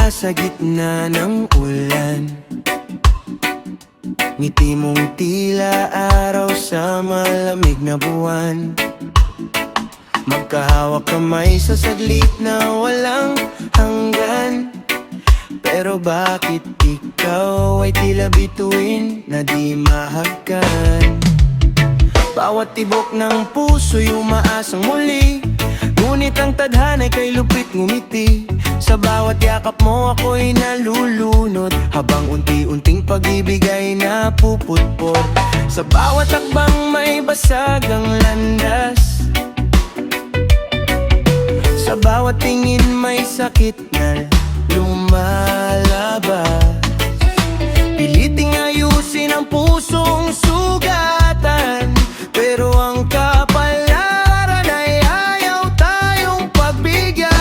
mula sa gitna ng ulan. Ngiti mong tila araw sa malamig na buwan. Magkahawak kamay sa saglit na walang hanggan. Pero bakit ikaw ay tila bituin na di mahagkan? Bawat tibok ng puso'y umaasang muli, ngunit ang tadhana'y kay lupit ngumiti. Sa bawat yakap mo ako'y nalulunod, habang unti-unting pag-ibig ay napuputpot. Sa bawat takbang may basag ang landas, sa bawat tingin may sakit na lumalabas. Piliting ayusin ang pusong sugatan, pero ang kapalaran ay ayaw tayong pagbigyan.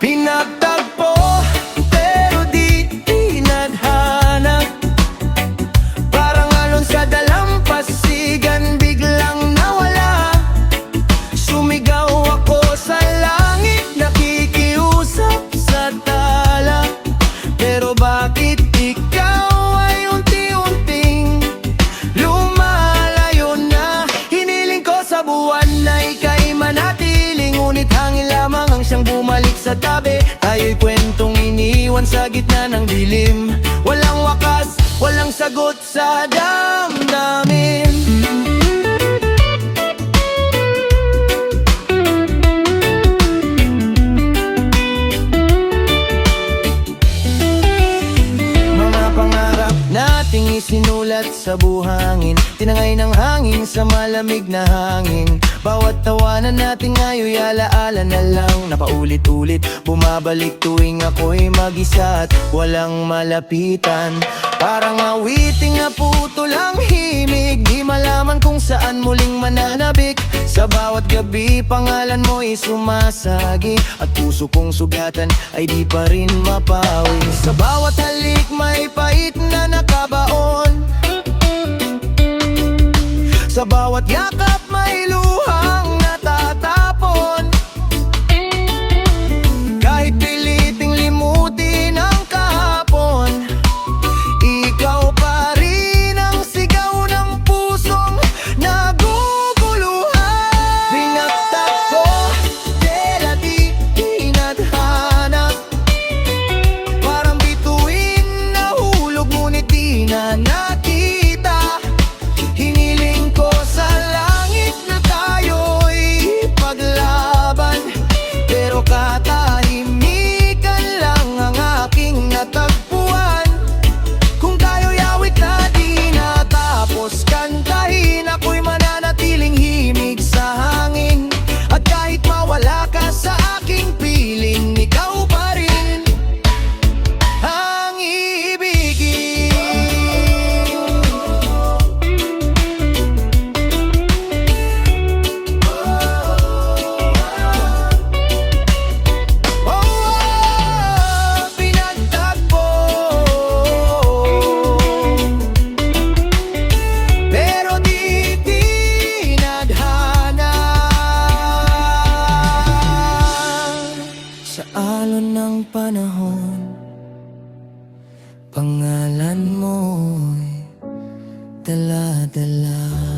Pinagtagpo pero di tinadhana, parang alon sa dalampasigan biglang nawala. Sumigaw ako sa langit, nakikiusap sa tala, pero bakit ikaw ay unti-unting lumalayo na? Hiniling ko sa buwan na ika'y manatili, ngunit hangin lamang ang siyang bumalik sa tabi. Tayo'y kwentong iniwan sa gitna ng dilim, walang wakas, walang sagot sa damdamin. Nating isinulat sa buhangin, tinangay ng hangin sa malamig na hangin. Bawat tawanan nating ngayo'y alaala na lang, na paulit-ulit bumabalik tuwing ako'y mag-isa at walang malapitan. Parang awiting na putol ang himig, di malaman kung saan muling mananabik. Sa bawat gabi pangalan mo'y sumasagi, at puso kong sugatan ay di pa rin mapawi. Sa bawat halik may pait na nakabaon, sa bawat yakap may luhang natatapon. Kahit piliting limutin ang kahapon, ikaw pa rin ang sigaw ng pusong naguguluhan. Pinagtagpo, tela di tinadhana, parang bituin na hulog ngunit di na nakita. Hiniling ko sa langit na tayo'y paglaban, pero katahimikan lang ang aking natagpuan. Kung tayo'y awit na di natapos kantahin, ako'y mananatiling himig sa hangin. At kahit mawala ka sa aking piling, ikaw pa rin ang ibigin. Pinagtagpo pero di tinadhana. Sa alon ng panahon, pangalan mo'y dala-dala.